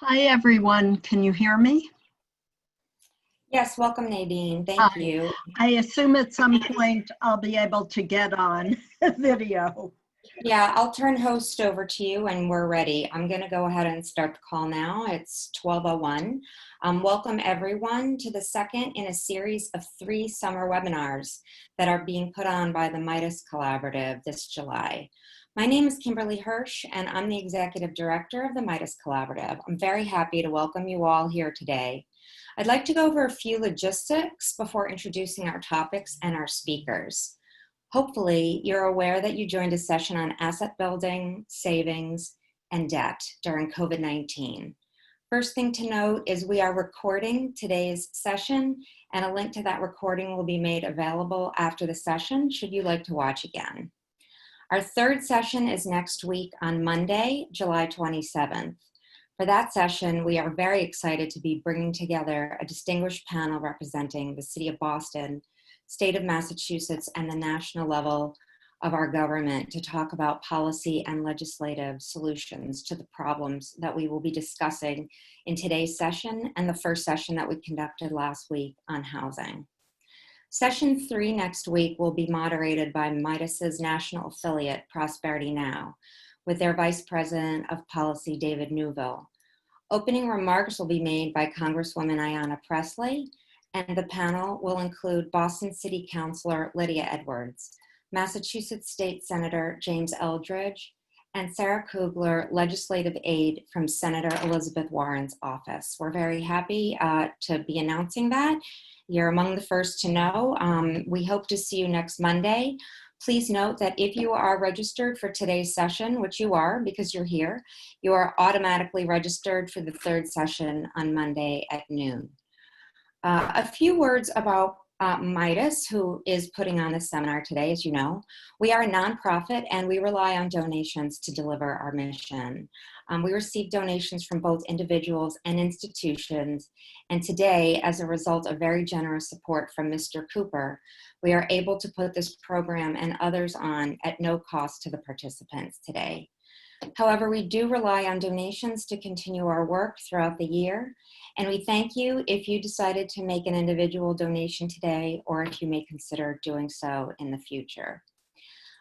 Hi, everyone. Can you hear me? Yes, welcome Nadine. Thank Hi. you. I assume at some point I'll be able to get on video. Yeah, I'll turn host over to you when we're ready. I'm going to go ahead and start the call now. It's 12:01. Welcome everyone to the second in a series of 3 summer webinars that are being put on by the Midas Collaborative this July. My name is Kimberly Hirsh and I'm the Executive Director of the Midas Collaborative. I'm very happy to welcome you all here today. I'd like to go over a few logistics before introducing our topics and our speakers. Hopefully, you're aware that you joined a session on asset building, savings, and debt during COVID-19. First thing to note is we are recording today's session, and a link to that recording will be made available after the session should you like to watch again. Our third session is next week on Monday, July 27th. For that session, we are very excited to be bringing together a distinguished panel representing the City of Boston, State of Massachusetts, and the national level of our government to talk about policy and legislative solutions to the problems that we will be discussing in today's session and the first session that we conducted last week on housing. Session 3 next week will be moderated by Midas's national affiliate, Prosperity Now, with their Vice President of Policy, David Newville. Opening remarks will be made by Congresswoman Ayanna Pressley, and the panel will include Boston City Councilor Lydia Edwards, Massachusetts State Senator James Eldridge, and Sarah Kugler, legislative aide from Senator Elizabeth Warren's office. We're very happy to be announcing that. You're among the first to know. We hope to see you next Monday. Please note that if you are registered for today's session, which you are because you're here, you are automatically registered for the third session on Monday at noon. A few words about Midas, who is putting on this seminar today. As you know, we are a nonprofit and we rely on donations to deliver our mission. We receive donations from both individuals and institutions, and today, as a result of very generous support from Mr. Cooper, we are able to put this program and others on at no cost to the participants today. However, we do rely on donations to continue our work throughout the year, and we thank you if you decided to make an individual donation today or if you may consider doing so in the future.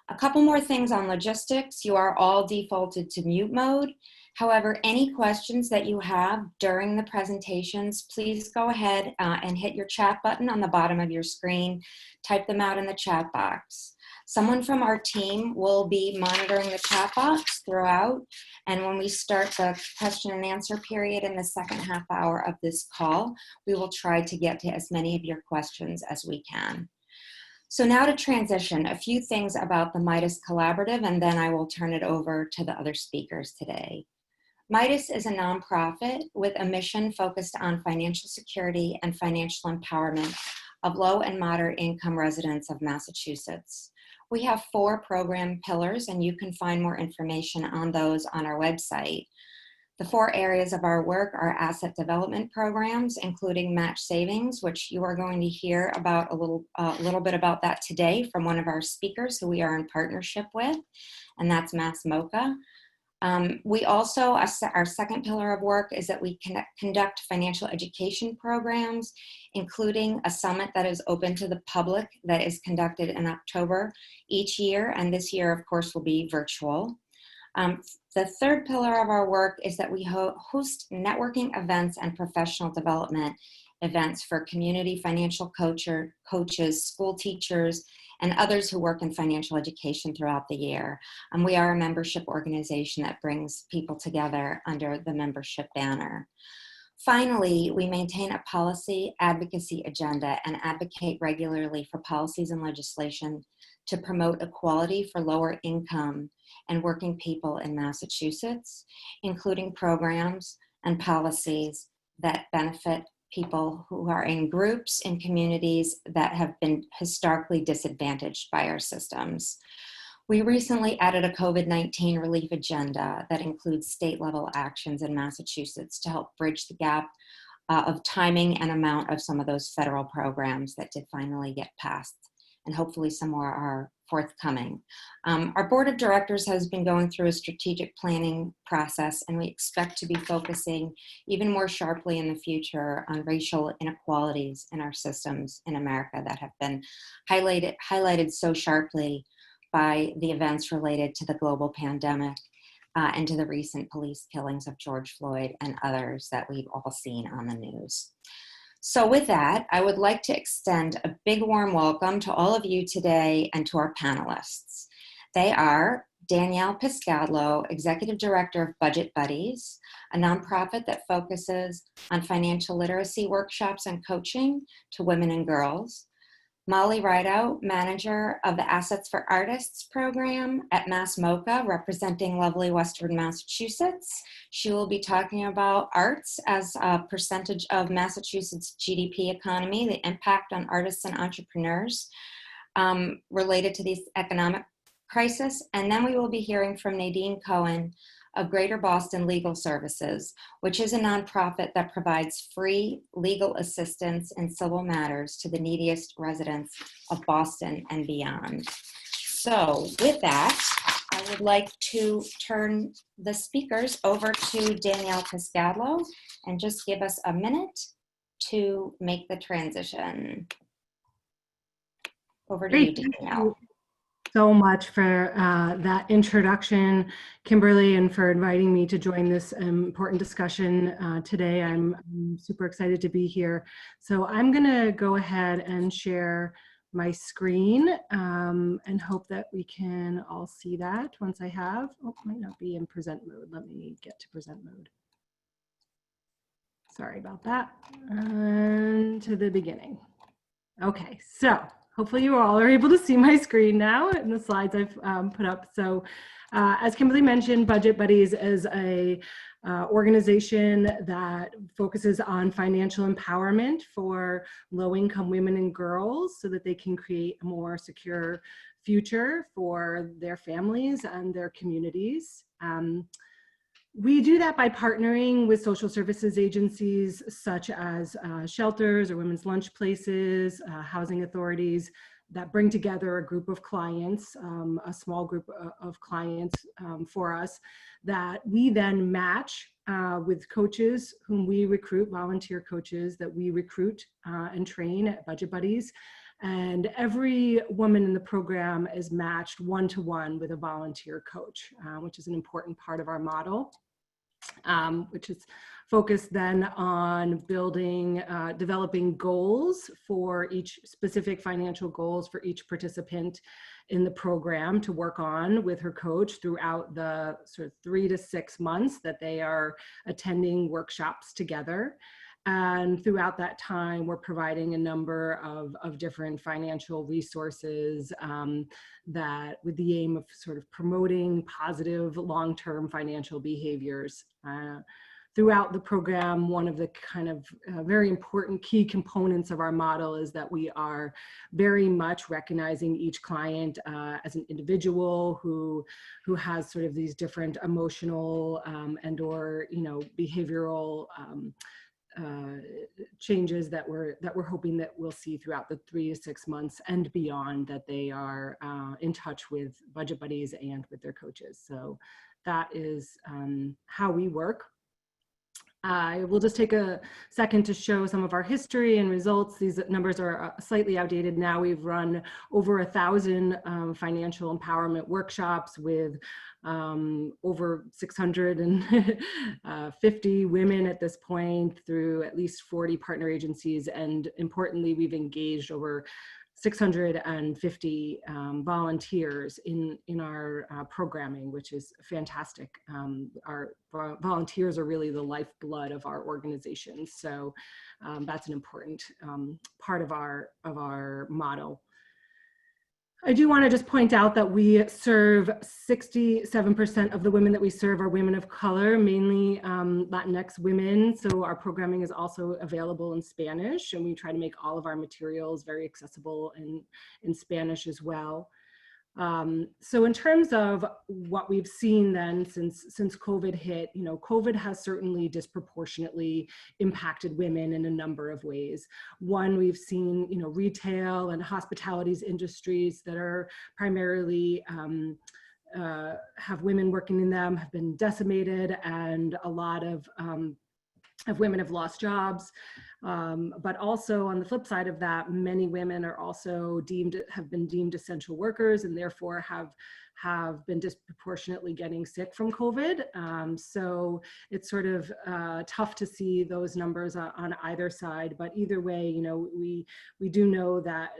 A couple more things on logistics. You are all defaulted to mute mode. However, any questions that you have during the presentations, please go ahead and hit your chat button on the bottom of your screen. Type them out in the chat box. Someone from our team will be monitoring the chat box throughout, and when we start the question and answer period in the second half hour of this call, we will try to get to as many of your questions as we can. So now to transition, a few things about the Midas Collaborative, and then I will turn it over to the other speakers today. Midas is a nonprofit with a mission focused on financial security and financial empowerment of low and moderate income residents of Massachusetts. We have 4 program pillars, and you can find more information on those on our website. The 4 areas of our work are asset development programs, including match savings, which you are going to hear about a little bit about that today from one of our speakers who we are in partnership with, and that's MoCA. We also, our second pillar of work is that we conduct financial education programs, including a summit that is open to the public that is conducted in October each year, and this year, of course, will be virtual. The third pillar of our work is that we host networking events and professional development events for community financial coaches, school teachers, and others who work in financial education throughout the year. We are a membership organization that brings people together under the membership banner. Finally, we maintain a policy advocacy agenda and advocate regularly for policies and legislation to promote equality for lower income and working people in Massachusetts, including programs and policies that benefit people who are in groups in communities that have been historically disadvantaged by our systems. We recently added a COVID-19 relief agenda that includes state-level actions in Massachusetts to help bridge the gap of timing and amount of some of those federal programs that did finally get passed and hopefully some more are forthcoming. Our board of directors has been going through a strategic planning process, and we expect to be focusing even more sharply in the future on racial inequalities in our systems in America that have been highlighted so sharply by the events related to the global pandemic and to the recent police killings of George Floyd and others that we've all seen on the news. So with that, I would like to extend a big warm welcome to all of you today and to our panelists. They are Danielle Piskadlo, Executive Director of Budget Buddies, a nonprofit that focuses on financial literacy workshops and coaching to women and girls. Molly Rideout, Manager of the Assets for Artists program at MoCA, representing lovely Western Massachusetts. She will be talking about arts as a percentage of Massachusetts' GDP economy, the impact on artists and entrepreneurs related to this economic crisis. And then we will be hearing from Nadine Cohen of Greater Boston Legal Services, which is a nonprofit that provides free legal assistance in civil matters to the neediest residents of Boston and beyond. So with that, I would like to turn the speakers over to Danielle Piskadlo and just give us a minute to make the transition. Over to you, Danielle. So much for that introduction, Kimberly, and for inviting me to join this important discussion today. I'm super excited to be here. So I'm going to go ahead and share my screen and hope that we can all see that once I have. Oh, it might not be in present mode. Let me get to present mode. Sorry about that. And to the beginning. Okay, so hopefully you all are able to see my screen now and the slides I've put up. So as Kimberly mentioned, Budget Buddies is a organization that focuses on financial empowerment for low-income women and girls so that they can create a more secure future for their families and their communities. We do that by partnering with social services agencies such as shelters or women's lunch places, housing authorities that bring together a group of clients, a small group of clients for us that we then match with coaches whom we recruit, volunteer coaches that we recruit and train at Budget Buddies. And every woman in the program is matched one-to-one with a volunteer coach, which is an important part of our model. Which is focused then on building, developing goals for each specific financial goals for each participant in the program to work on with her coach throughout the sort of 3 to 6 months that they are attending workshops together. And throughout that time, we're providing a number of different financial resources that with the aim of sort of promoting positive long-term financial behaviors. Throughout the program, one of the kind of very important key components of our model is that we are very much recognizing each client as an individual who has sort of these different emotional and or, you know, behavioral changes that we're hoping that we'll see throughout the 3 to 6 months and beyond, that they are in touch with Budget Buddies and with their coaches. So that is how we work. I will just take a second to show some of our history and results. These numbers are slightly outdated now. We've run over 1,000 financial empowerment workshops with over 650 women at this point through at least 40 partner agencies. And importantly, we've engaged over 650 volunteers in our programming, which is fantastic. Our volunteers are really the lifeblood of our organization. So that's an important part of our model. I do want to just point out that we serve 67% of the women that we serve are women of color, mainly Latinx women. So our programming is also available in Spanish, and we try to make all of our materials very accessible in Spanish as well. So in terms of what we've seen then since COVID hit, you know, COVID has certainly disproportionately impacted women in a number of ways. One, we've seen, you know, retail and hospitalities industries that are primarily have women working in them have been decimated, and a lot of women have lost jobs. But also on the flip side of that, many women are also have been deemed essential workers, and therefore have been disproportionately getting sick from COVID. So it's sort of tough to see those numbers on either side. But either way, you know, we do know that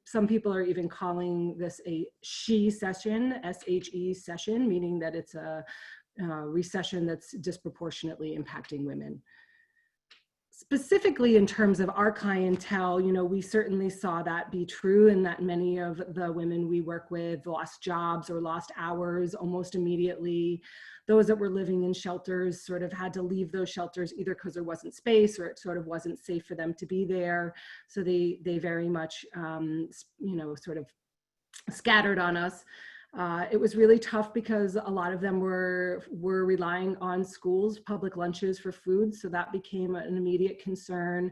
some people are even calling this a she session, SHE session, meaning that it's a recession that's disproportionately impacting women. Specifically in terms of our clientele, you know, we certainly saw that be true, and that many of the women we work with lost jobs or lost hours almost immediately. Those that were living in shelters sort of had to leave those shelters either because there wasn't space or it sort of wasn't safe for them to be there. So they very much, you know, sort of scattered on us. It was really tough because a lot of them were relying on schools' public lunches for food, so that became an immediate concern.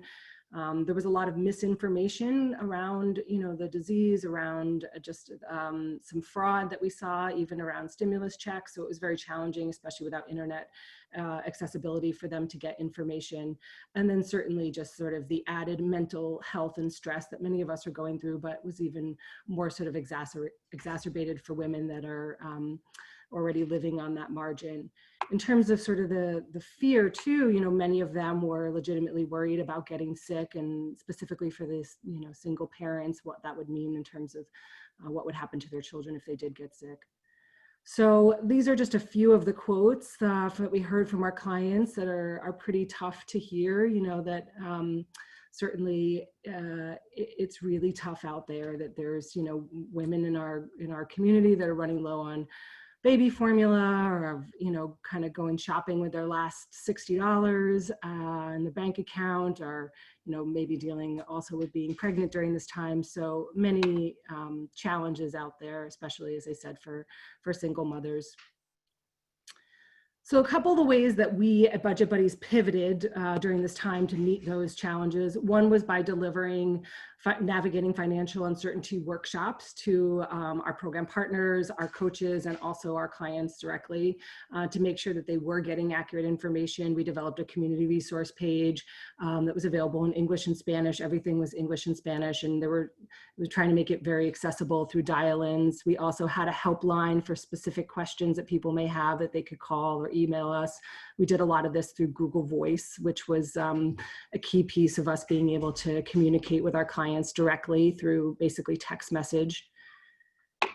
There was a lot of misinformation around, you know, the disease, around just some fraud that we saw, even around stimulus checks. So it was very challenging, especially without internet accessibility, for them to get information. And then certainly just sort of the added mental health and stress that many of us are going through, but was even more sort of exacerbated for women that are already living on that margin. In terms of sort of the fear too, you know, many of them were legitimately worried about getting sick, and specifically for this, you know, single parents, what that would mean in terms of what would happen to their children if they did get sick. So these are just a few of the quotes that we heard from our clients that are pretty tough to hear, you know, that certainly it's really tough out there, that there's, you know, women in our community that are running low on baby formula, or, you know, kind of going shopping with their last $60 in the bank account, or, you know, maybe dealing also with being pregnant during this time. So many challenges out there, especially, as I said, for single mothers. So a couple of the ways that we at Budget Buddies pivoted during this time to meet those challenges. One was by delivering navigating financial uncertainty workshops to our program partners, our coaches, and also our clients directly to make sure that they were getting accurate information. We developed a community resource page that was available in English and Spanish. Everything was English and Spanish, and we were trying to make it very accessible through dial-ins. We also had a helpline for specific questions that people may have that they could call or email us. We did a lot of this through Google Voice, which was a key piece of us being able to communicate with our clients directly through basically text message.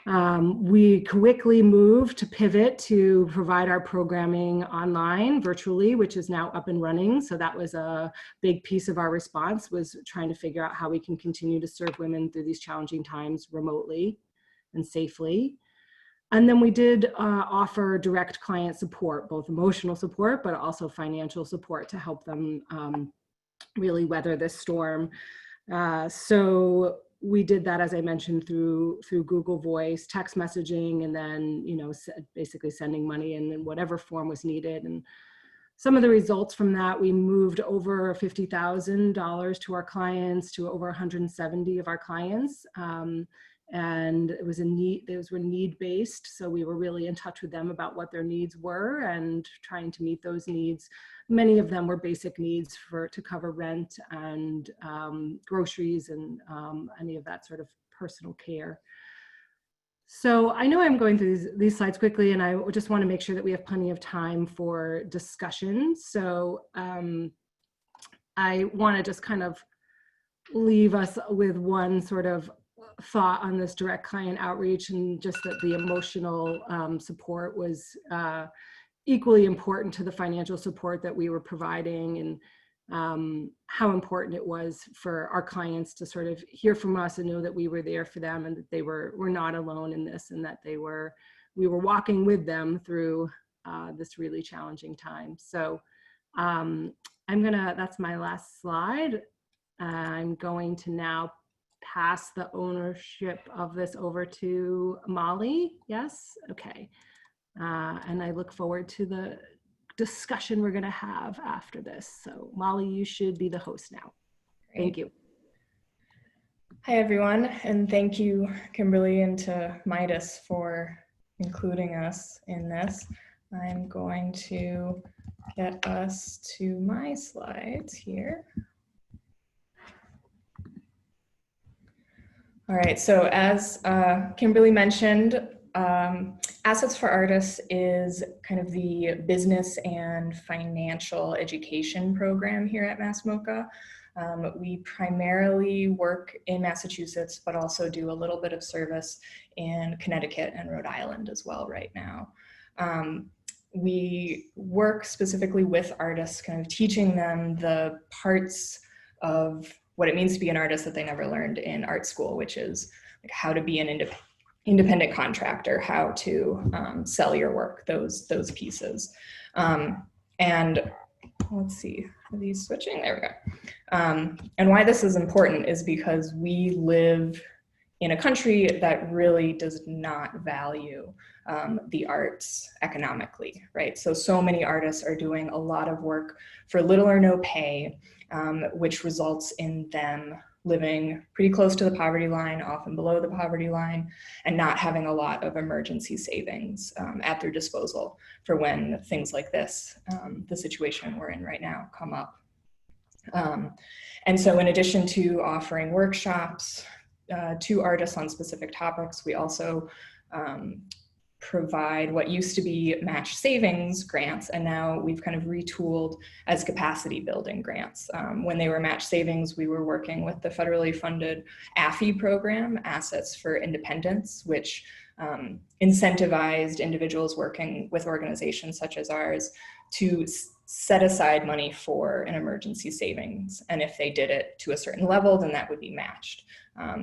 We quickly moved to pivot to provide our programming online virtually, which is now up and running. So that was a big piece of our response, was trying to figure out how we can continue to serve women through these challenging times remotely and safely. And then we did offer direct client support, both emotional support, but also financial support to help them really weather this storm. So we did that, as I mentioned, through Google Voice, text messaging, and then, you know, basically sending money in whatever form was needed. And some of the results from that, we moved over $50,000 to our clients, to over 170 of our clients. And it was those were need-based. So we were really in touch with them about what their needs were and trying to meet those needs. Many of them were basic needs to cover rent and groceries and any of that sort of personal care. So I know I'm going through these slides quickly, and I just want to make sure that we have plenty of time for discussion. So I want to just kind of leave us with one sort of thought on this direct client outreach, and just that the emotional support was equally important to the financial support that we were providing, and how important it was for our clients to sort of hear from us and know that we were there for them, and that they were not alone in this, and that we were walking with them through this really challenging time. So that's my last slide. I'm going to now pass the ownership of this over to Molly. Yes? Okay. And I look forward to the discussion we're going to have after this. So Molly, you should be the host now. Thank you. Hi, everyone, and thank you, Kimberly, and to Midas for including us in this. I'm going to get us to my slides here. All right, so as Kimberly mentioned, Assets for Artists is kind of the business and financial education program here at MoCA. We primarily work in Massachusetts, but also do a little bit of service in Connecticut and Rhode Island as well right now. We work specifically with artists, kind of teaching them the parts of what it means to be an artist that they never learned in art school, which is like how to be an independent contractor, how to sell your work, those pieces. And let's see, are these switching? There we go. And why this is important is because we live in a country that really does not value the arts economically, right? So many artists are doing a lot of work for little or no pay, which results in them living pretty close to the poverty line, often below the poverty line, and not having a lot of emergency savings at their disposal for when things like this, the situation we're in right now, come up. And so in addition to offering workshops to artists on specific topics, we also provide what used to be match savings grants, and now we've kind of retooled as capacity building grants. When they were match savings, we were working with the federally funded AFI program, Assets for Independence, which incentivized individuals working with organizations such as ours to set aside money for an emergency savings. And if they did it to a certain level, then that would be matched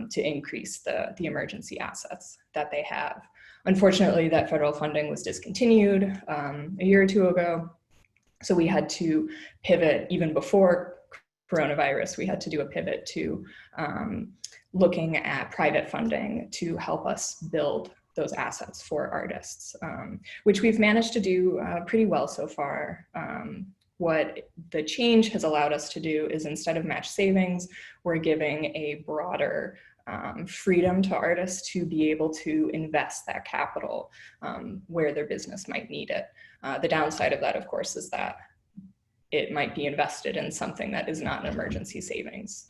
to increase the emergency assets that they have. Unfortunately, that federal funding was discontinued a year or two ago. So we had to pivot. Even before coronavirus, we had to do a pivot to looking at private funding to help us build those assets for artists, which we've managed to do pretty well so far. What the change has allowed us to do is, instead of match savings, we're giving a broader freedom to artists to be able to invest that capital where their business might need it. The downside of that, of course, is that it might be invested in something that is not an emergency savings.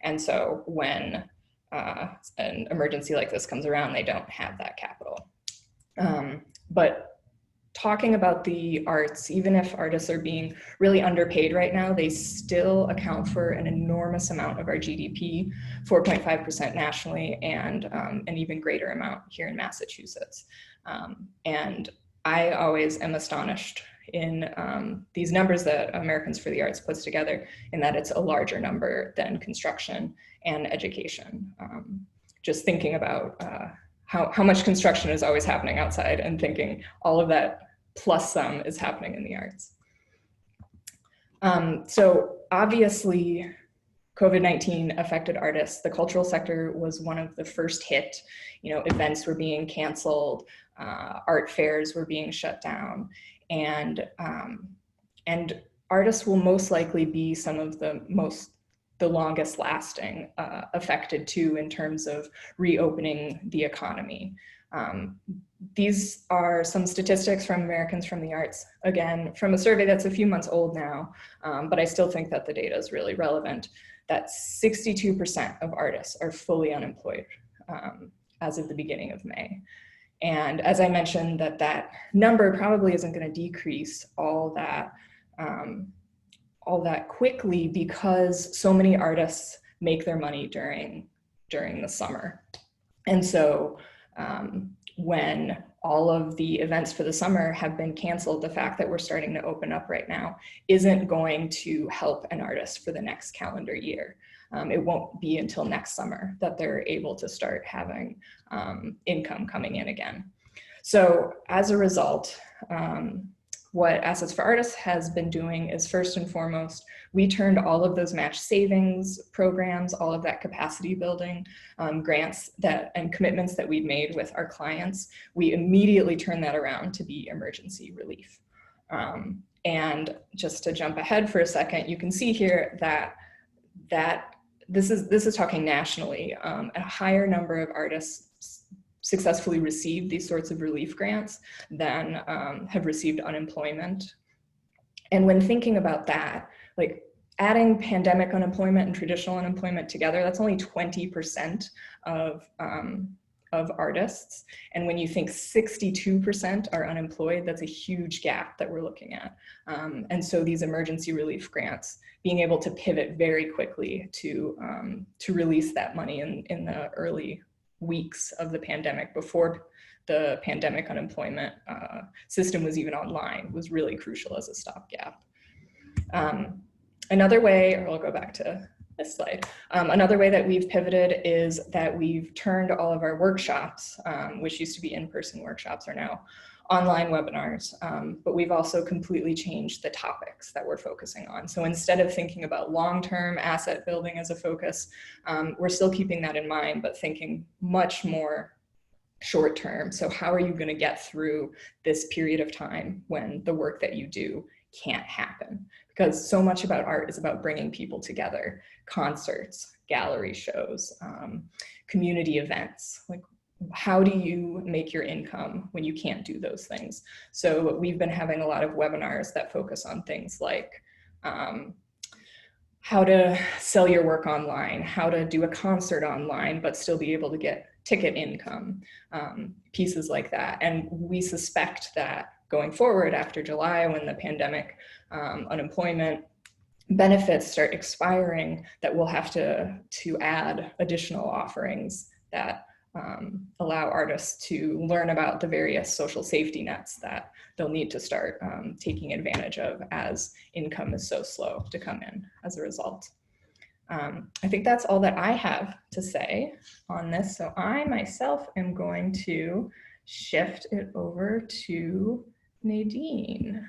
And so when an emergency like this comes around, they don't have that capital. But talking about the arts, even if artists are being really underpaid right now, they still account for an enormous amount of our GDP, 4.5% nationally, and an even greater amount here in Massachusetts. And I always am astonished in these numbers that Americans for the Arts puts together, in that it's a larger number than construction and education. Just thinking about how much construction is always happening outside, and thinking all of that plus some is happening in the arts. So obviously, COVID-19 affected artists. The cultural sector was one of the first hit. Events were being canceled, art fairs were being shut down, and artists will most likely be some of the longest lasting affected too, in terms of reopening the economy. These are some statistics from Americans from the Arts, again, from a survey that's a few months old now, but I still think that the data is really relevant, that 62% of artists are fully unemployed as of the beginning of May. And as I mentioned, that number probably isn't going to decrease all that quickly, because so many artists make their money during the summer. And so when all of the events for the summer have been canceled, the fact that we're starting to open up right now isn't going to help an artist for the next calendar year. It won't be until next summer that they're able to start having income coming in again. So as a result, what Assets for Artists has been doing is, first and foremost, we turned all of those match savings programs, all of that capacity building grants and commitments that we'd made with our clients, we immediately turned that around to be emergency relief. And just to jump ahead for a second, you can see here that this is talking nationally. A higher number of artists successfully received these sorts of relief grants than have received unemployment. And when thinking about that, like adding pandemic unemployment and traditional unemployment together, that's only 20% of artists. And when you think 62% are unemployed, that's a huge gap that we're looking at. And so these emergency relief grants, being able to pivot very quickly to release that money in the early weeks of the pandemic, before the pandemic unemployment system was even online, was really crucial as a stopgap. Another way, or I'll go back to this slide. Another way that we've pivoted is that we've turned all of our workshops, which used to be in-person workshops, are now online webinars, but we've also completely changed the topics that we're focusing on. So instead of thinking about long-term asset building as a focus, we're still keeping that in mind, but thinking much more short-term. So how are you going to get through this period of time when the work that you do can't happen? Because so much about art is about bringing people together: concerts, gallery shows, community events. Like, how do you make your income when you can't do those things? So we've been having a lot of webinars that focus on things like how to sell your work online, how to do a concert online, but still be able to get ticket income, pieces like that. And we suspect that going forward after July, when the pandemic unemployment benefits start expiring, that we'll have to add additional offerings that allow artists to learn about the various social safety nets that they'll need to start taking advantage of, as income is so slow to come in as a result. I think that's all that I have to say on this. So I myself am going to shift it over to Nadine.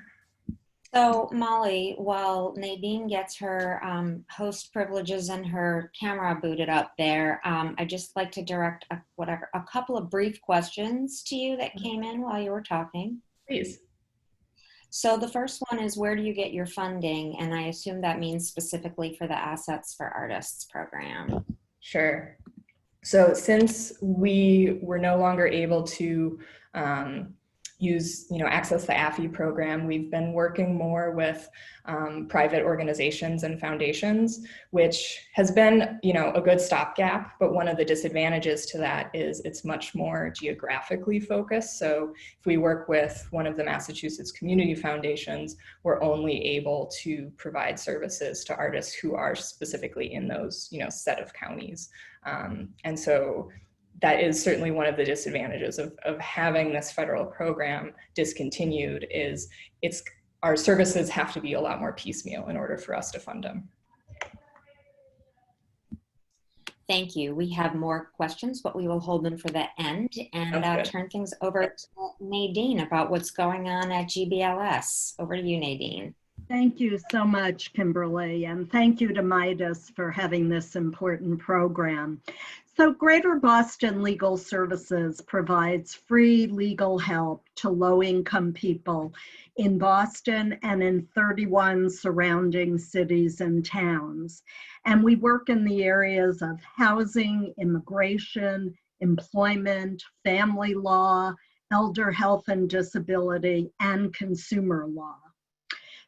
So Molly, while Nadine gets her host privileges and her camera booted up there, I'd just like to direct a couple of brief questions to you that came in while you were talking. Please. So the first one is, where do you get your funding? And I assume that means specifically for the Assets for Artists program. Sure. So since we were no longer able to access the AFI program, we've been working more with private organizations and foundations, which has been, a good stopgap. But one of the disadvantages to that is it's much more geographically focused. So if we work with one of the Massachusetts community foundations, we're only able to provide services to artists who are specifically in those, set of counties. And so that is certainly one of the disadvantages of having this federal program discontinued, is our services have to be a lot more piecemeal in order for us to fund them. Thank you. We have more questions, but we will hold them for the end, and turn things over to Nadine about what's going on at GBLS. Over to you, Nadine. Thank you so much, Kimberly, and thank you to Midas for having this important program. So Greater Boston Legal Services provides free legal help to low-income people in Boston and in 31 surrounding cities and towns. And we work in the areas of housing, immigration, employment, family law, elder health and disability, and consumer law.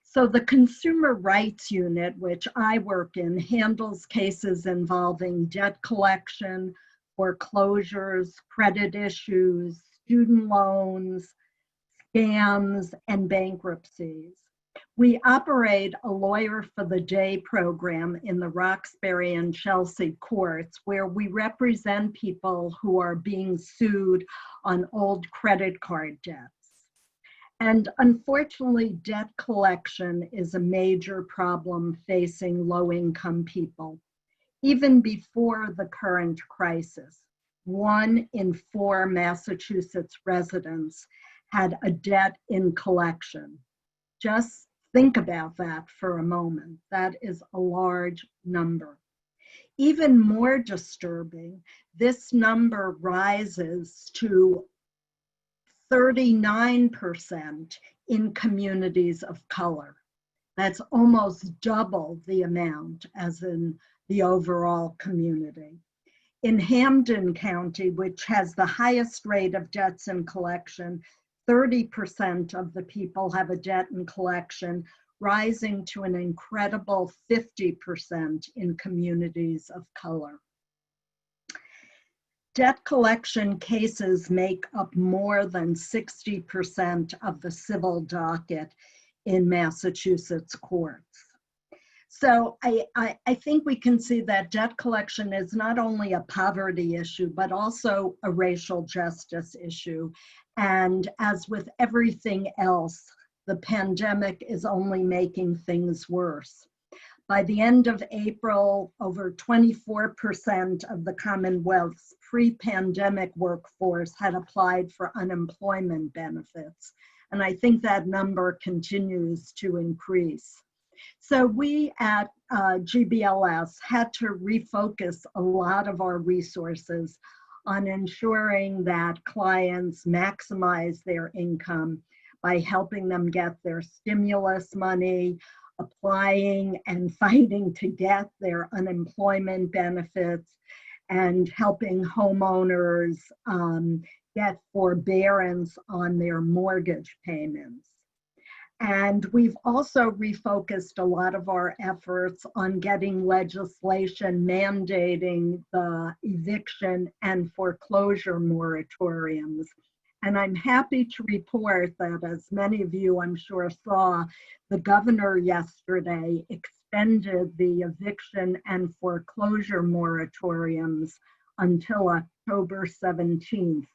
So the Consumer Rights Unit, which I work in, handles cases involving debt collection, foreclosures, credit issues, student loans, scams, and bankruptcies. We operate a Lawyer for the Day program in the Roxbury and Chelsea courts, where we represent people who are being sued on old credit card debts. And unfortunately, debt collection is a major problem facing low-income people. Even before the current crisis, 1 in 4 Massachusetts residents had a debt in collection. Just think about that for a moment. That is a large number. Even more disturbing, this number rises to 39% in communities of color. That's almost double the amount as in the overall community. In Hampden County, which has the highest rate of debts in collection, 30% of the people have a debt in collection, rising to an incredible 50% in communities of color. Debt collection cases make up more than 60% of the civil docket in Massachusetts courts. So I think we can see that debt collection is not only a poverty issue, but also a racial justice issue. And as with everything else, the pandemic is only making things worse. By the end of April, over 24% of the Commonwealth's pre-pandemic workforce had applied for unemployment benefits. And I think that number continues to increase. So we at GBLS had to refocus a lot of our resources on ensuring that clients maximize their income by helping them get their stimulus money, applying and fighting to get their unemployment benefits, and helping homeowners get forbearance on their mortgage payments. And we've also refocused a lot of our efforts on getting legislation mandating the eviction and foreclosure moratoriums. And I'm happy to report that, as many of you I'm sure saw, the governor yesterday extended the eviction and foreclosure moratoriums until October 17th,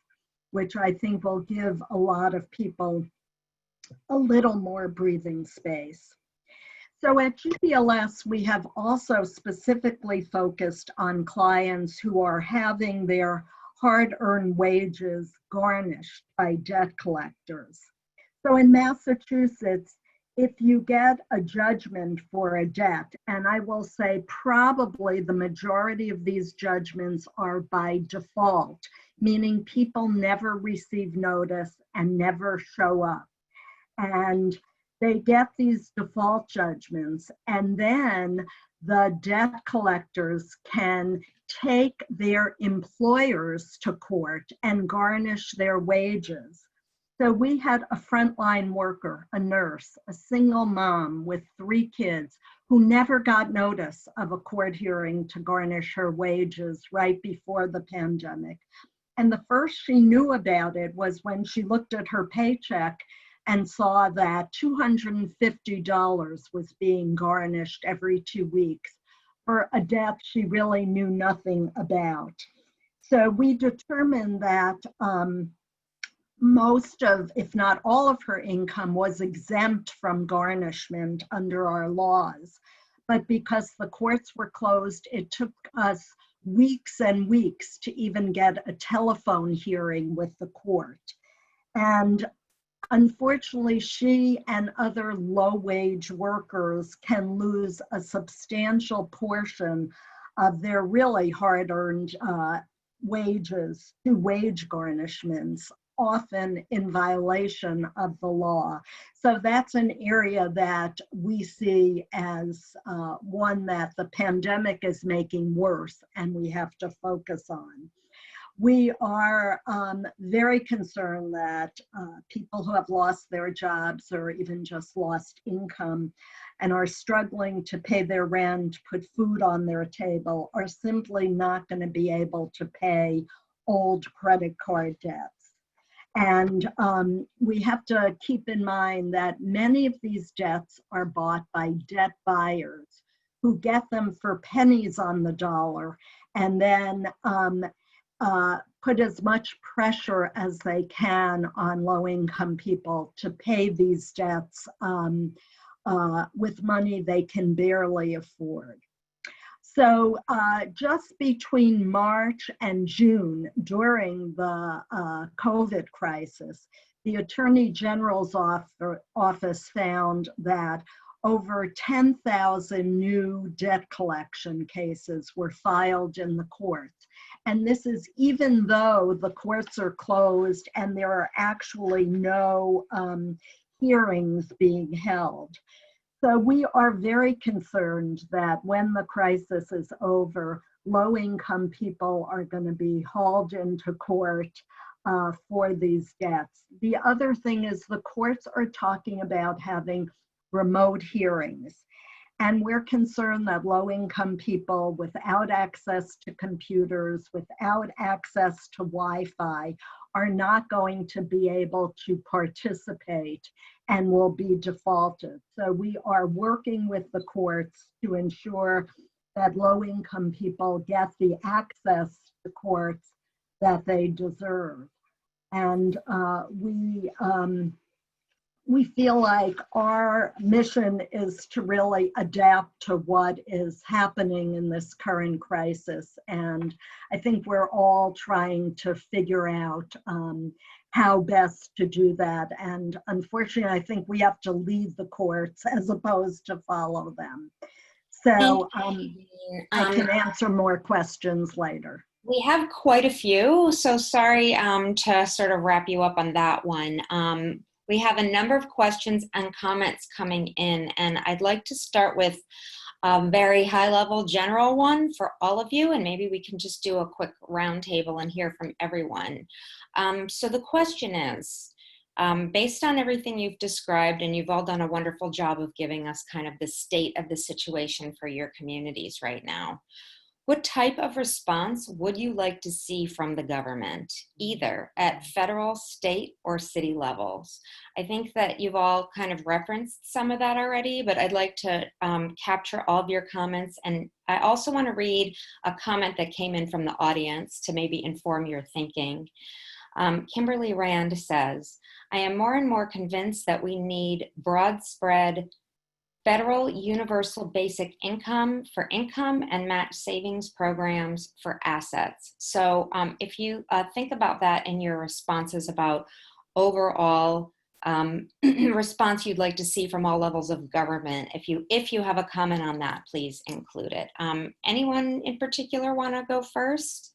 which I think will give a lot of people a little more breathing space. So at GBLS, we have also specifically focused on clients who are having their hard-earned wages garnished by debt collectors. So in Massachusetts, if you get a judgment for a debt, and I will say probably the majority of these judgments are by default, meaning people never receive notice and never show up. And they get these default judgments, and then the debt collectors can take their employers to court and garnish their wages. So we had a frontline worker, a nurse, a single mom with 3 kids who never got notice of a court hearing to garnish her wages right before the pandemic. And the first she knew about it was when she looked at her paycheck and saw that $250 was being garnished every 2 weeks for a debt she really knew nothing about. So we determined that most of, if not all of her income was exempt from garnishment under our laws. But because the courts were closed, it took us weeks and weeks to even get a telephone hearing with the court. And unfortunately, she and other low-wage workers can lose a substantial portion of their really hard-earned wages to wage garnishments, often in violation of the law. So that's an area that we see as one that the pandemic is making worse and we have to focus on. We are very concerned that people who have lost their jobs or even just lost income and are struggling to pay their rent, put food on their table, are simply not going to be able to pay old credit card debts. And we have to keep in mind that many of these debts are bought by debt buyers who get them for pennies on the dollar and then put as much pressure as they can on low-income people to pay these debts with money they can barely afford. So just between March and June, during the COVID crisis, the Attorney General's office found that over 10,000 new debt collection cases were filed in the courts. And this is even though the courts are closed and there are actually no hearings being held. So we are very concerned that when the crisis is over, low-income people are going to be hauled into court for these debts. The other thing is the courts are talking about having remote hearings. And we're concerned that low-income people without access to computers, without access to Wi-Fi, are not going to be able to participate and will be defaulted. So we are working with the courts to ensure that low-income people get the access to courts that they deserve. And we feel like our mission is to really adapt to what is happening in this current crisis. And I think we're all trying to figure out how best to do that. And unfortunately, I think we have to lead the courts as opposed to follow them. So I can answer more questions later. We have quite a few, so sorry to sort of wrap you up on that one. We have a number of questions and comments coming in, and I'd like to start with a very high-level general one for all of you, and maybe we can just do a quick roundtable and hear from everyone. So the question is, based on everything you've described, and you've all done a wonderful job of giving us kind of the state of the situation for your communities right now, what type of response would you like to see from the government, either at federal, state, or city levels? I think that you've all kind of referenced some of that already, but I'd like to capture all of your comments. And I also want to read a comment that came in from the audience to maybe inform your thinking. Kimberly Rand says, I am more and more convinced that we need broad spread federal universal basic income for income and match savings programs for assets. So if you think about that in your responses about overall response you'd like to see from all levels of government, if you have a comment on that, please include it. Anyone in particular want to go first?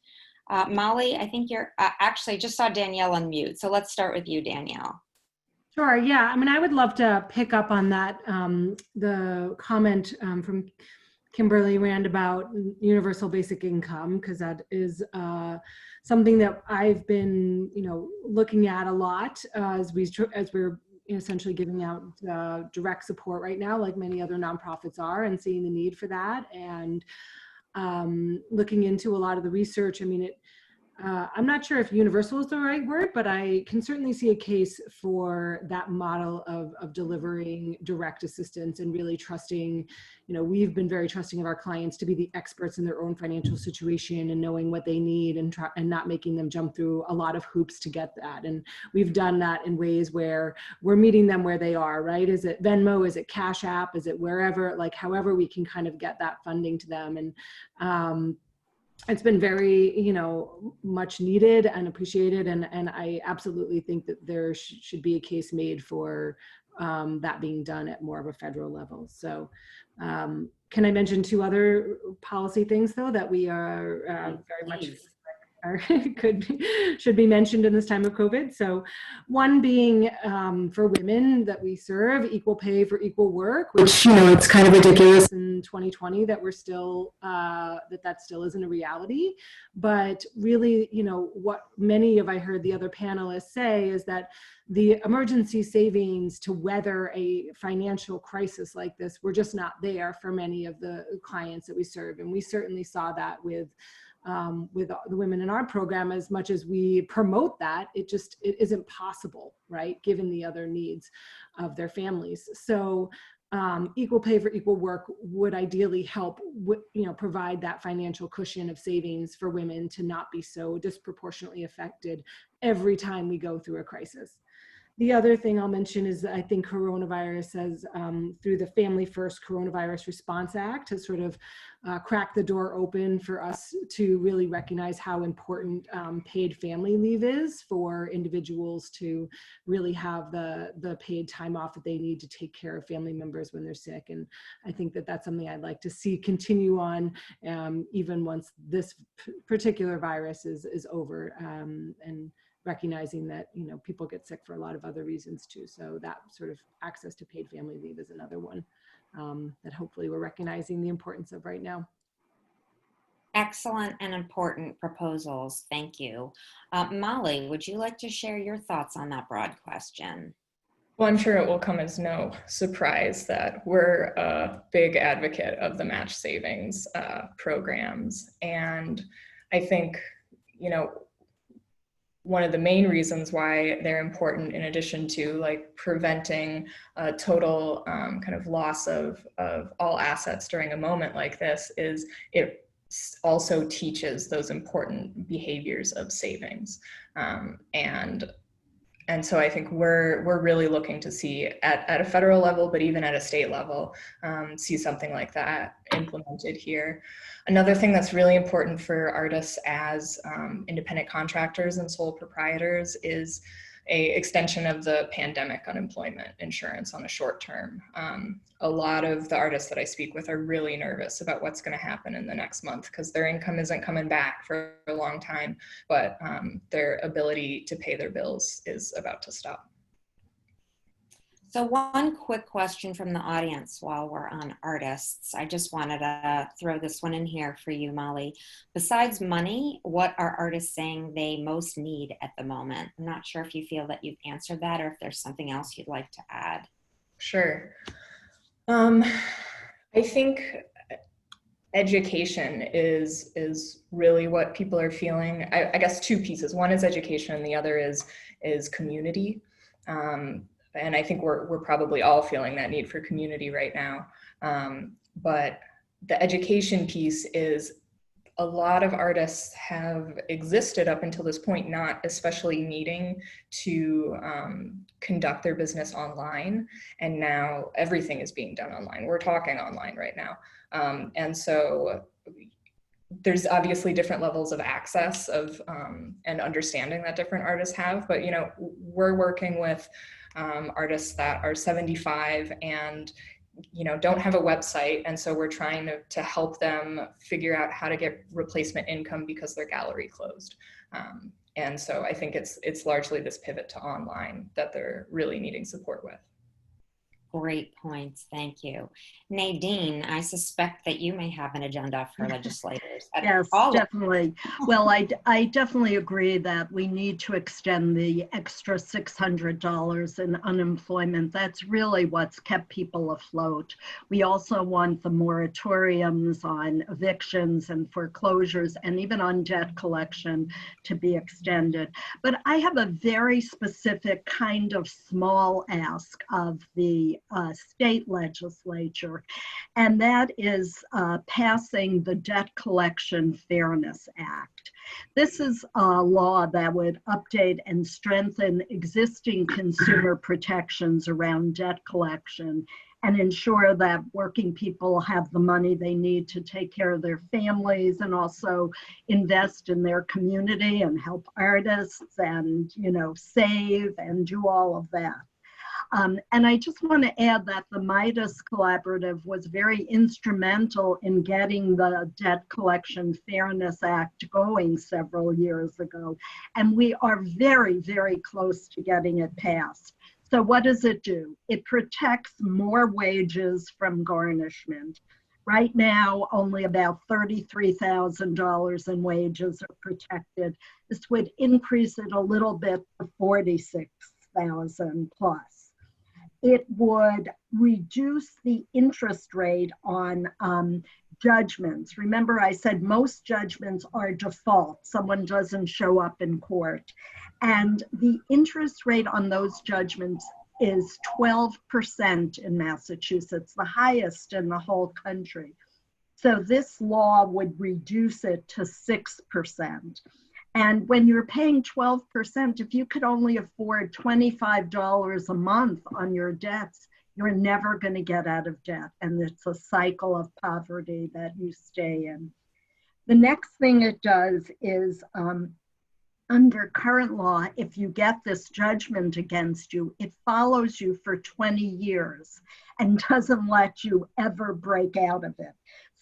Molly, I think you're actually just saw Danielle unmute. So let's start with you, Danielle. Sure. Yeah. I mean, I would love to pick up on that, the comment from Kimberly Rand about universal basic income, because that is something that I've been, looking at a lot as we're essentially giving out direct support right now, like many other nonprofits are, and seeing the need for that, and looking into a lot of the research. I mean, I'm not sure if universal is the right word, but I can certainly see a case for that model of delivering direct assistance and really trusting, we've been very trusting of our clients to be the experts in their own financial situation and knowing what they need and not making them jump through a lot of hoops to get that. And we've done that in ways where we're meeting them where they are, right? Is it Venmo? Is it Cash App? Is it wherever, like however we can kind of get that funding to them. And, it's been very, much needed and appreciated. And I absolutely think that there should be a case made for that being done at more of a federal level. So can I mention two other policy things, though, that we are very much should be mentioned in this time of COVID. So one being for women that we serve, equal pay for equal work, which, it's kind of ridiculous in 2020 that we're still, that still isn't a reality. But really, what I heard the other panelists say is that the emergency savings to weather a financial crisis like this were just not there for many of the clients that we serve. And we certainly saw that with the women in our program. As much as we promote that, it isn't possible, right? Given the other needs of their families. So equal pay for equal work would ideally help, provide that financial cushion of savings for women to not be so disproportionately affected every time we go through a crisis. The other thing I'll mention is I think coronavirus has, through the Family First Coronavirus Response Act, has sort of cracked the door open for us to really recognize how important paid family leave is for individuals to really have the paid time off that they need to take care of family members when they're sick. And I think that that's something I'd like to see continue on even once this particular virus is over, and recognizing that, you know, people get sick for a lot of other reasons too. So that sort of access to paid family leave is another one that hopefully we're recognizing the importance of right now. Excellent and important proposals. Thank you. Molly, would you like to share your thoughts on that broad question? Well, I'm sure it will come as no surprise that we're a big advocate of the match savings programs. And I think, you know, one of the main reasons why they're important, in addition to like preventing a total kind of loss of all assets during a moment like this, is it also teaches those important behaviors of savings. And so I think we're really looking to see at a federal level, but even at a state level, see something like that implemented here. Another thing that's really important for artists as independent contractors and sole proprietors is a extension of the pandemic unemployment insurance on a short term. A lot of the artists that I speak with are really nervous about what's going to happen in the next month because their income isn't coming back for a long time, but their ability to pay their bills is about to stop. So one quick question from the audience while we're on artists. I just wanted to throw this one in here for you, Molly. Besides money, what are artists saying they most need at the moment? I'm not sure if you feel that you've answered that or if there's something else you'd like to add. Sure. I think education is really what people are feeling. I guess two pieces. One is education, and the other is community. And I think we're probably all feeling that need for community right now. But the education piece is a lot of artists have existed up until this point, not especially needing to conduct their business online. And now everything is being done online. We're talking online right now. And so there's obviously different levels of access of and understanding that different artists have, but you know, we're working with artists that are 75 and you know don't have a website, and so we're trying to help them figure out how to get replacement income because their gallery closed. And so I think it's largely this pivot to online that they're really needing support with. Great points. Thank you. Nadine, I suspect that you may have an agenda for legislators. Yes, definitely. Well, I definitely agree that we need to extend the extra $600 in unemployment. That's really what's kept people afloat. We also want the moratoriums on evictions and foreclosures and even on debt collection to be extended. But I have a very specific kind of small ask of the state legislature, and that is passing the Debt Collection Fairness Act. This is a law that would update and strengthen existing consumer protections around debt collection and ensure that working people have the money they need to take care of their families and also invest in their community and help artists and, you know, save and do all of that. And I just want to add that the Midas Collaborative was very instrumental in getting the Debt Collection Fairness Act going several years ago. And we are very, very close to getting it passed. So what does it do? It protects more wages from garnishment. Right now, only about $33,000 in wages are protected. This would increase it a little bit to $46,000 plus. It would reduce the interest rate on judgments. Remember, I said most judgments are default. Someone doesn't show up in court. And the interest rate on those judgments is 12% in Massachusetts, the highest in the whole country. So this law would reduce it to 6%. And when you're paying 12%, if you could only afford $25 a month on your debts, you're never going to get out of debt. And it's a cycle of poverty that you stay in. The next thing it does is, under current law, if you get this judgment against you, it follows you for 20 years and doesn't let you ever break out of it.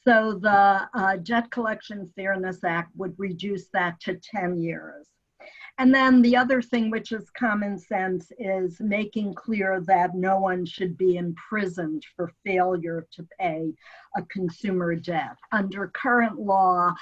So the Debt Collection Fairness Act would reduce that to 10 years. And then the other thing, which is common sense, is making clear that no one should be imprisoned for failure to pay a consumer debt. Under current law,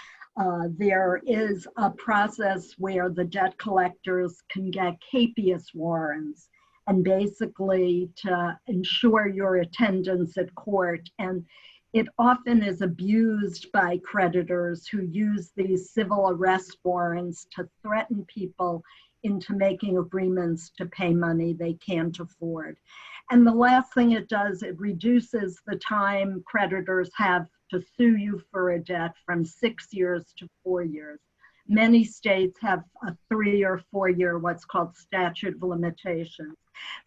there is a process where the debt collectors can get capias warrants, and basically to ensure your attendance at court. And it often is abused by creditors who use these civil arrest warrants to threaten people into making agreements to pay money they can't afford. And the last thing it does, it reduces the time creditors have to sue you for a debt from 6 years to 4 years. Many states have a 3 or 4 year, what's called statute of limitations.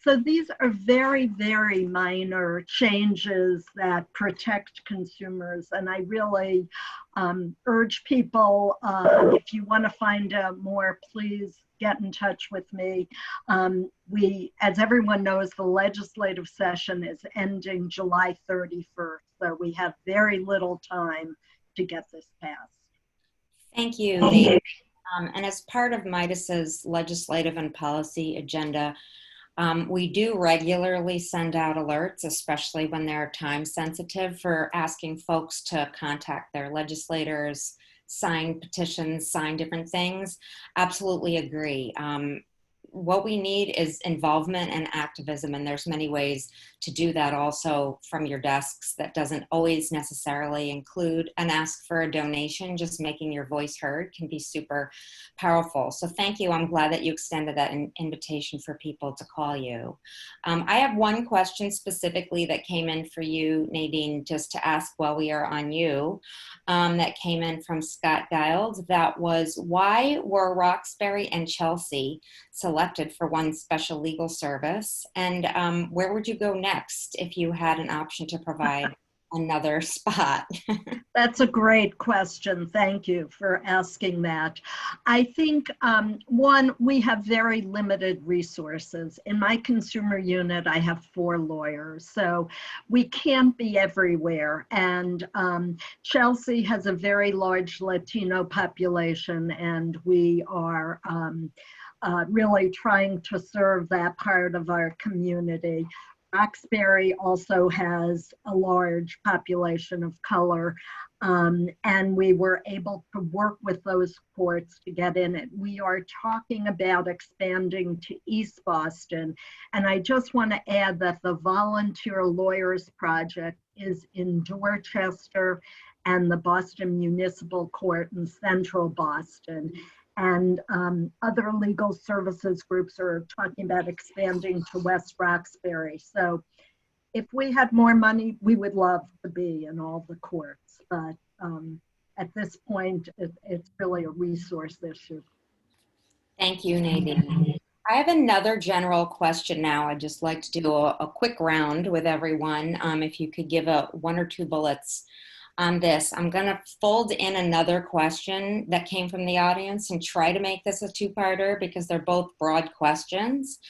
So these are very, very minor changes that protect consumers. And I really urge people, if you want to find out more, please get in touch with me. As everyone knows, the legislative session is ending July 31st. So we have very little time to get this passed. Thank you, Nadine. And as part of Midas's legislative and policy agenda, we do regularly send out alerts, especially when they're time sensitive, for asking folks to contact their legislators, sign petitions, sign different things. Absolutely agree. What we need is involvement and activism, and there's many ways to do that also from your desks. That doesn't always necessarily include an ask for a donation. Just making your voice heard can be super powerful. So thank you. I'm glad that you extended that invitation for people to call you. I have one question specifically that came in for you, Nadine, just to ask while we are on you, that came in from Scott Giles. That was, why were Roxbury and Chelsea selected for one special legal service? And where would you go next if you had an option to provide another spot? That's a great question. Thank you for asking that. I think, one, we have very limited resources. In my consumer unit, I have 4 lawyers, so we can't be everywhere. And Chelsea has a very large Latino population, and we are really trying to serve that part of our community. Roxbury also has a large population of color, and we were able to work with those courts to get in it. We are talking about expanding to East Boston, and I just want to add that the Volunteer Lawyers Project is in Dorchester and the Boston Municipal Court in Central Boston. And other legal services groups are talking about expanding to West Roxbury. So if we had more money, we would love to be in all the courts. But at this point, it's really a resource issue. Thank you, Nadine. I have another general question now. I'd just like to do a quick round with everyone. If you could give 1 or 2 bullets on this. I'm going to fold in another question that came from the audience and try to make this a 2-parter because they're both broad questions.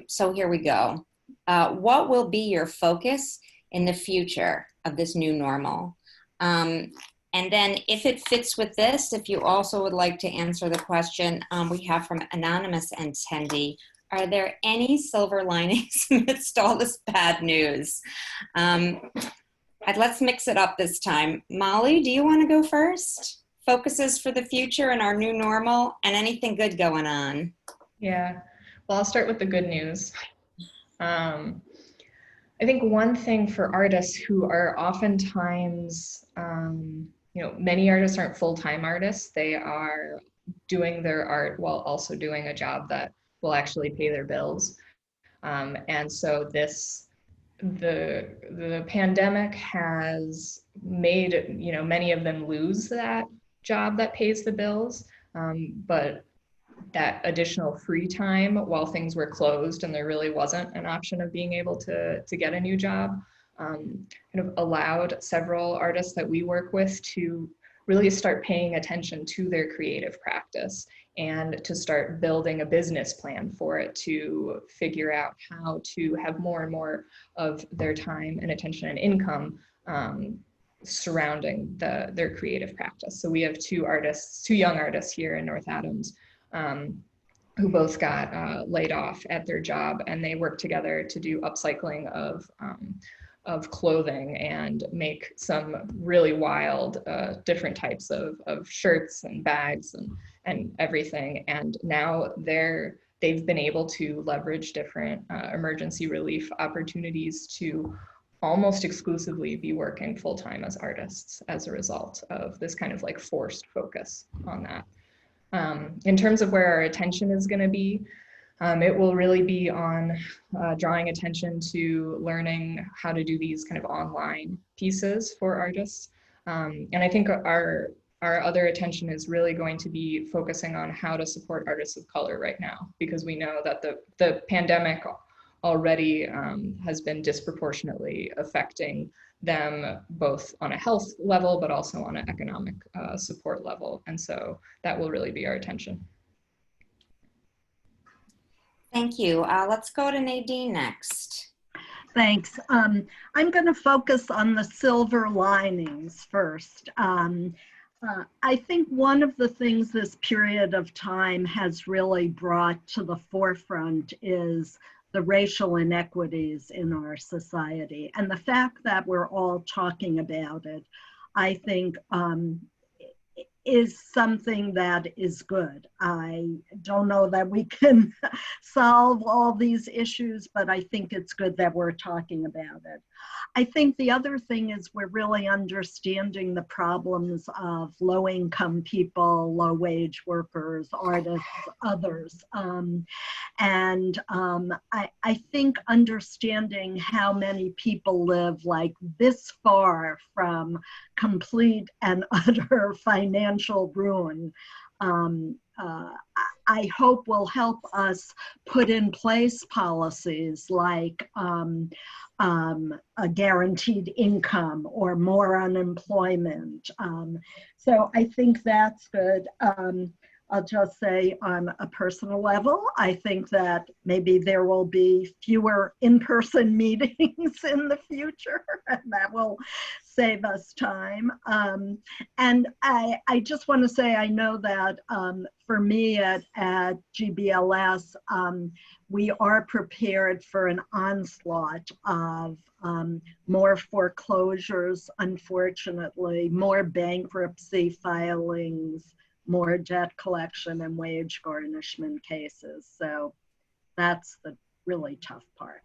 So here we go. What will be your focus in the future of this new normal? And then if it fits with this, if you also would like to answer the question we have from anonymous attendee, are there any silver linings amidst all this bad news? Let's mix it up this time. Molly, do you want to go first? Focuses for the future and our new normal and anything good going on. Yeah, well, I'll start with the good news. I think one thing for artists who are oftentimes, many artists aren't full-time artists. They are doing their art while also doing a job that will actually pay their bills. And so the pandemic has made, many of them lose that job that pays the bills. But that additional free time while things were closed and there really wasn't an option of being able to get a new job, kind of allowed several artists that we work with to really start paying attention to their creative practice and to start building a business plan for it, to figure out how to have more and more of their time and attention and income surrounding their creative practice. So we have two young artists here in North Adams who both got laid off at their job, and they work together to do upcycling of clothing and make some really wild different types of shirts and bags and everything. And now they've been able to leverage different emergency relief opportunities to almost exclusively be working full-time as artists as a result of this kind of like forced focus on that. In terms of where our attention is going to be, it will really be on drawing attention to learning how to do these kind of online pieces for artists. And I think our other attention is really going to be focusing on how to support artists of color right now, because we know that the pandemic already has been disproportionately affecting them both on a health level, but also on an economic support level. And so that will really be our attention. Thank you. Let's go to Nadine next. Thanks. I'm going to focus on the silver linings first. I think one of the things this period of time has really brought to the forefront is the racial inequities in our society. And the fact that we're all talking about it, I think, is something that is good. I don't know that we can solve all these issues, but I think it's good that we're talking about it. I think the other thing is we're really understanding the problems of low-income people, low-wage workers, artists, others. I think understanding how many people live like this far from complete and utter financial ruin, I hope will help us put in place policies like a guaranteed income or more unemployment. So I think that's good. I'll just say on a personal level, I think that maybe there will be fewer in-person meetings in the future, and that will save us time. And I just want to say, I know that for me at GBLS, we are prepared for an onslaught of more foreclosures, unfortunately, more bankruptcy filings, more debt collection and wage garnishment cases. So that's the really tough part.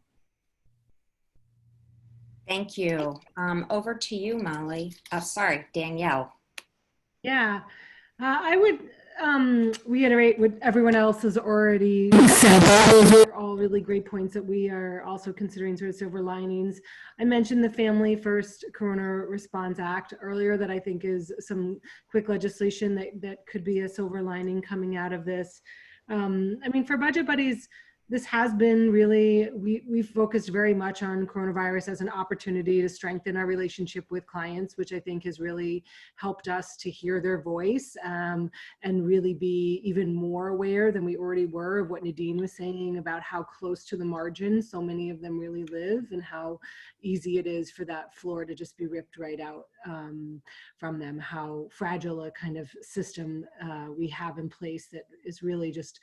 Thank you. Over to you, Molly. Sorry, Danielle. Yeah, I would reiterate what everyone else has already said. Those are all really great points that we are also considering sort of silver linings. I mentioned the Family First Corona Response Act earlier that I think is some quick legislation that could be a silver lining coming out of this. I mean, for Budget Buddies, this has been really, we've focused very much on coronavirus as an opportunity to strengthen our relationship with clients, which I think has really helped us to hear their voice and really be even more aware than we already were of what Nadine was saying about how close to the margin so many of them really live and how easy it is for that floor to just be ripped right out from them, how fragile a kind of system we have in place that is really just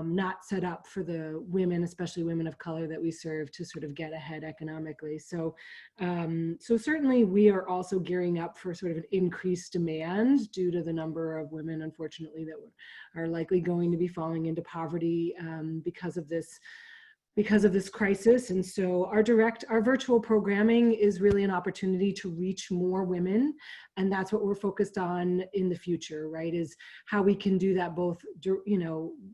not set up for the women, especially women of color that we serve, to sort of get ahead economically. So, so certainly we are also gearing up for sort of an increased demand due to the number of women, unfortunately, that are likely going to be falling into poverty because of this because of this crisis. And so our virtual programming is really an opportunity to reach more women. And that's what we're focused on in the future, right? Is how we can do that both,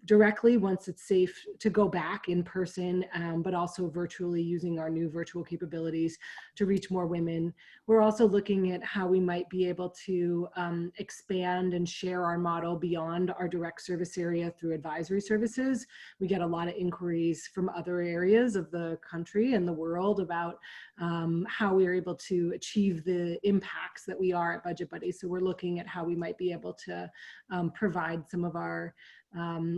directly once it's safe to go back in person, but also virtually using our new virtual capabilities to reach more women. We're also looking at how we might be able to expand and share our model beyond our direct service area through advisory services. We get a lot of inquiries from other areas of the country and the world about how we are able to achieve the impacts that we are at Budget Buddies. So we're looking at how we might be able to provide some of our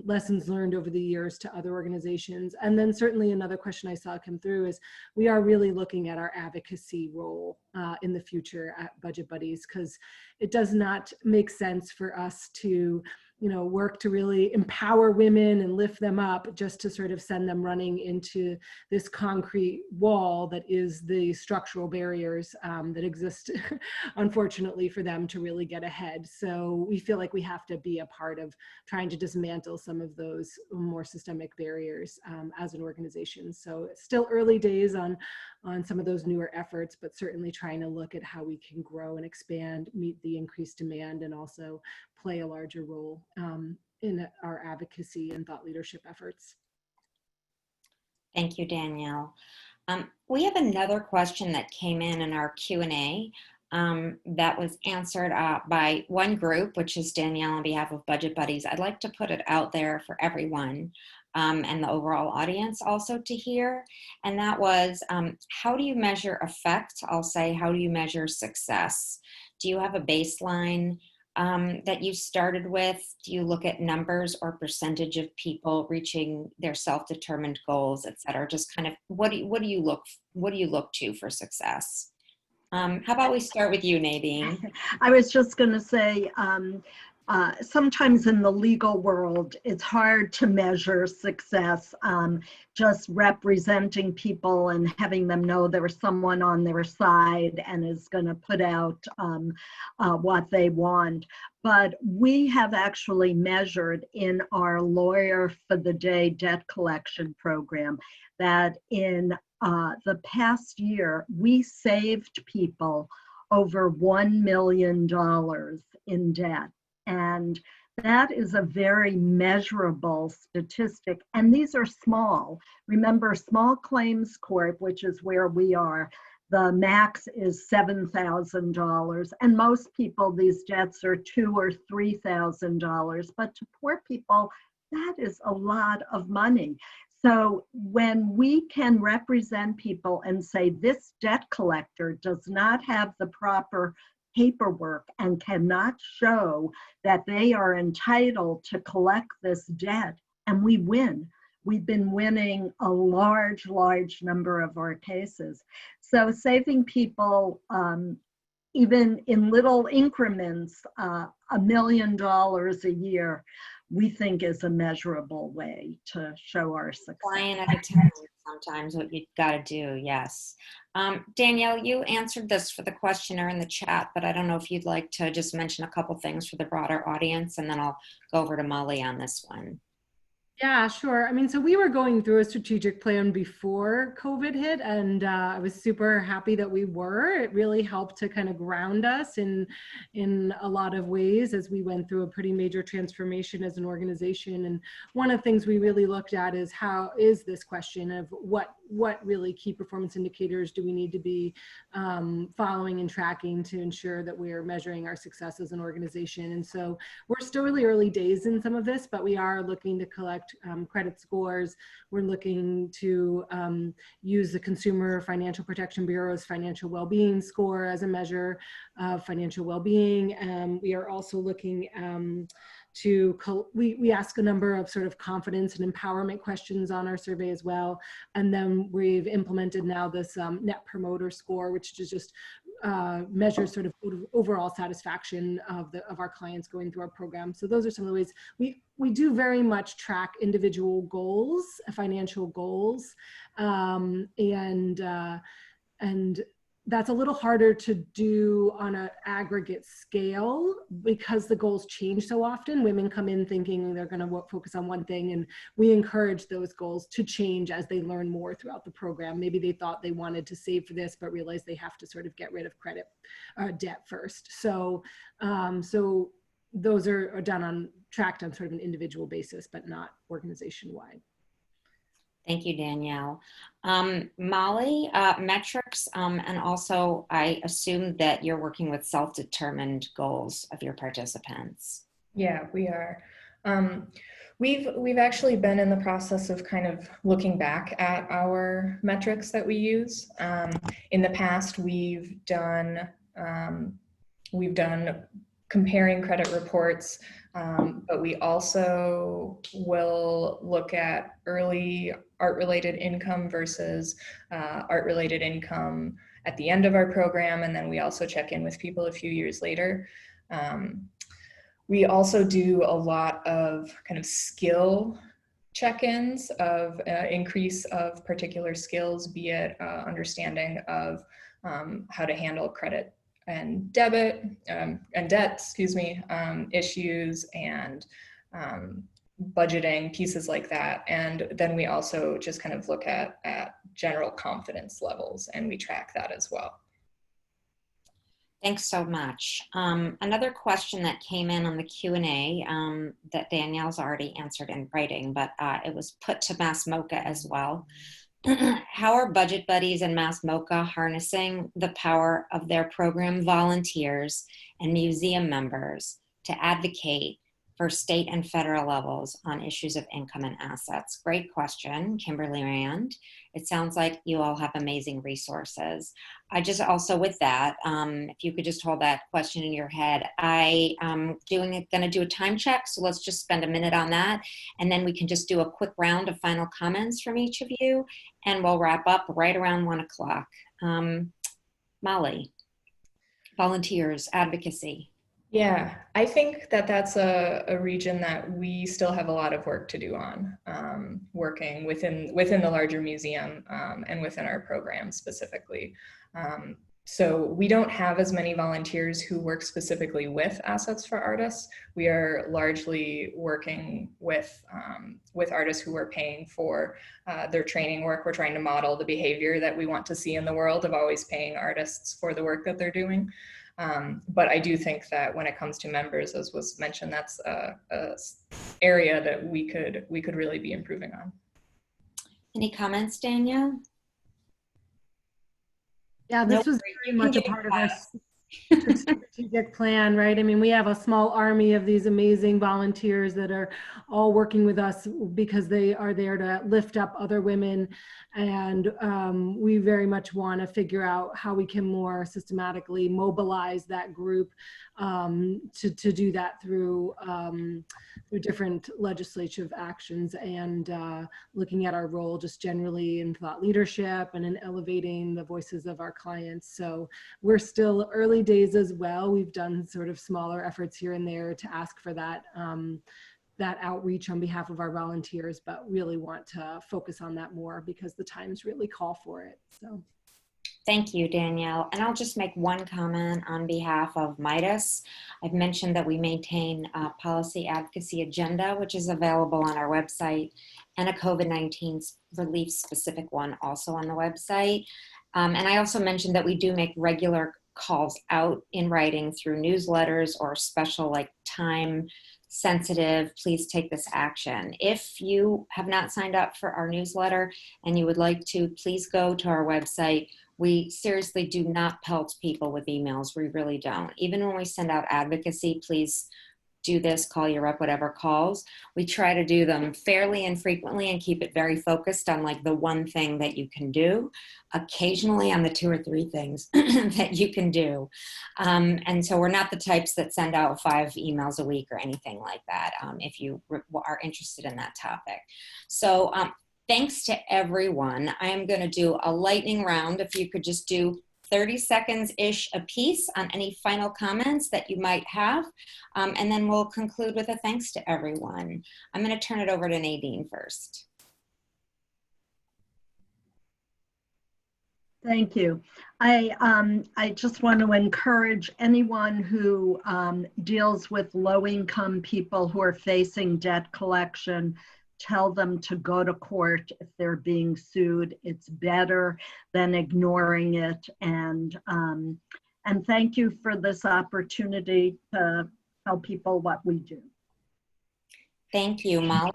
lessons learned over the years to other organizations. And then certainly another question I saw come through is we are really looking at our advocacy role in the future at Budget Buddies, because it does not make sense for us to work to really empower women and lift them up just to sort of send them running into this concrete wall that is the structural barriers that exist, unfortunately, for them to really get ahead. So we feel like we have to be a part of trying to dismantle some of those more systemic barriers as an organization. So it's still early days on some of those newer efforts, but certainly trying to look at how we can grow and expand, meet the increased demand, and also play a larger role in our advocacy and thought leadership efforts. Thank you, Danielle. We have another question that came in our Q&A that was answered by one group, which is Danielle on behalf of Budget Buddies. I'd like to put it out there for everyone and the overall audience also to hear. And that was, how do you measure effect? I'll say, how do you measure success? Do you have a baseline that you started with? Do you look at numbers or percentage of people reaching their self-determined goals, et cetera? Just kind of, what do you look to for success? How about we start with you, Nadine? I was just going to say, sometimes in the legal world, it's hard to measure success just representing people and having them know there's someone on their side and is going to put out what they want. But we have actually measured in our Lawyer for the Day debt collection program that in the past year, we saved people over $1 million in debt. And that is a very measurable statistic. And these are small. Remember, small claims court, which is where we are, the max is $7,000. And most people, these debts are $2,000 or $3,000. But to poor people, that is a lot of money. So when we can represent people and say this debt collector does not have the proper paperwork and cannot show that they are entitled to collect this debt, and we win. We've been winning a large number of our cases. So saving people, even in little increments, $1 million a year, we think is a measurable way to show our success. Client at a time, sometimes what you got to do, yes. Danielle, you answered this for the questioner in the chat, but I don't know if you'd like to just mention a couple things for the broader audience, and then I'll go over to Molly on this one. Yeah, sure. I mean, so we were going through a strategic plan before COVID hit, and I was super happy that we were. It really helped to kind of ground us in a lot of ways as we went through a pretty major transformation as an organization. And one of the things we really looked at is how is this question of what really key performance indicators do we need to be following and tracking to ensure that we're measuring our success as an organization. And so we're still really early days in some of this, but we are looking to collect credit scores. We're looking to use the Consumer Financial Protection Bureau's financial well-being score as a measure of financial well-being. We are also looking we ask a number of sort of confidence and empowerment questions on our survey as well. And then we've implemented now this Net Promoter Score, which is just measures sort of overall satisfaction of our clients going through our program. So those are some of the ways we do very much track individual goals, financial goals, and that's a little harder to do on an aggregate scale because the goals change so often. Women come in thinking they're going to focus on one thing, and we encourage those goals to change as they learn more throughout the program. Maybe they thought they wanted to save for this, but realized they have to sort of get rid of credit debt first. So, so those are tracked on sort of an individual basis, but not organization-wide. Thank you, Danielle. Molly, metrics, and also I assume that you're working with self-determined goals of your participants. Yeah, we are. We've actually been in the process of kind of looking back at our metrics that we use. In the past, we've done comparing credit reports, but we also will look at early art-related income versus art-related income at the end of our program, and then we also check in with people a few years later. We also do a lot of kind of skill check-ins of increase of particular skills, be it understanding of how to handle credit and debit and debt, issues, and budgeting, pieces like that. And then we also just kind of look at general confidence levels, and we track that as well. Thanks so much. Another question that came in on the Q&A that Danielle's already answered in writing, but it was put to Mass MoCA as well. How are Budget Buddies and Mass MoCA harnessing the power of their program volunteers and museum members to advocate for state and federal levels on issues of income and assets? Great question, Kimberly Rand. It sounds like you all have amazing resources. I just also with that, if you could just hold that question in your head, I am going to do a time check. So let's just spend a minute on that. And then we can just do a quick round of final comments from each of you. And we'll wrap up right around 1 o'clock. Molly, volunteers, advocacy. Yeah, I think that that's a region that we still have a lot of work to do on, working within the larger museum and within our program specifically. So we don't have as many volunteers who work specifically with assets for artists. We are largely working with artists who are paying for their training work. We're trying to model the behavior that we want to see in the world of always paying artists for the work that they're doing. But I do think that when it comes to members, as was mentioned, that's a area that we could really be improving on. Any comments, Danielle? Yeah, this was very much a part of our strategic plan, right? I mean, we have a small army of these amazing volunteers that are all working with us because they are there to lift up other women. And we very much want to figure out how we can more systematically mobilize that group to do that through different legislative actions and looking at our role just generally in thought leadership and in elevating the voices of our clients. So we're still early days as well. We've done sort of smaller efforts here and there to ask for that that outreach on behalf of our volunteers, but really want to focus on that more because the times really call for it. So. Thank you, Danielle. And I'll just make one comment on behalf of Midas. I've mentioned that we maintain a policy advocacy agenda, which is available on our website, and a COVID-19 relief specific one also on the website. And I also mentioned that we do make regular calls out in writing through newsletters or special time sensitive, please take this action. If you have not signed up for our newsletter and you would like to, please go to our website. We seriously do not pelt people with emails. We really don't. Even when we send out advocacy, please do this, call your rep, whatever calls. We try to do them fairly and frequently and keep it very focused on the one thing that you can do, occasionally on the 2 or 3 things that you can do. And so we're not the types that send out 5 emails a week or anything like that, if you are interested in that topic. So thanks to everyone. I am going to do a lightning round. If you could just do 30 seconds-ish a piece on any final comments that you might have. And then we'll conclude with a thanks to everyone. I'm going to turn it over to Nadine first. Thank you. I just want to encourage anyone who deals with low-income people who are facing debt collection, tell them to go to court if they're being sued. It's better than ignoring it. And thank you for this opportunity to tell people what we do. Thank you, Molly.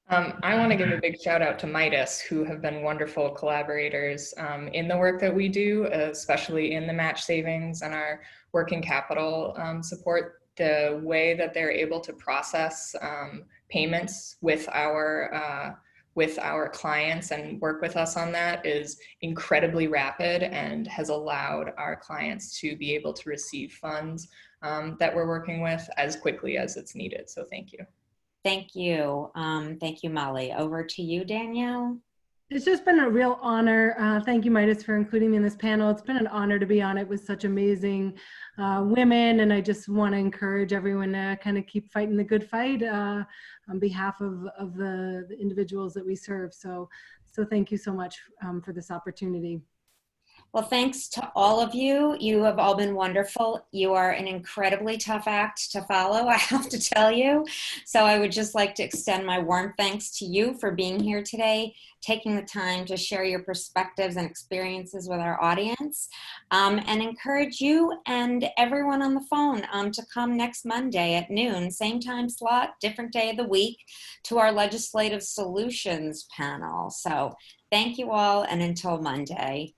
I want to give a big shout out to Midas, who have been wonderful collaborators in the work that we do, especially in the match savings and our working capital support. The way that they're able to process payments with our clients and work with us on that is incredibly rapid and has allowed our clients to be able to receive funds that we're working with as quickly as it's needed. So thank you. Thank you. Thank you, Molly. Over to you, Danielle. It's just been a real honor. Thank you, Midas, for including me in this panel. It's been an honor to be on it with such amazing women, and I just want to encourage everyone to kind of keep fighting the good fight on behalf of the individuals that we serve. So thank you so much for this opportunity. Well, thanks to all of you. You have all been wonderful. You are an incredibly tough act to follow, I have to tell you. So I would just like to extend my warm thanks to you for being here today, taking the time to share your perspectives and experiences with our audience, and encourage you and everyone on the phone to come next Monday at noon, same time slot, different day of the week, to our Legislative Solutions panel. So thank you all, and until Monday.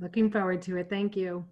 Looking forward to it. Thank you.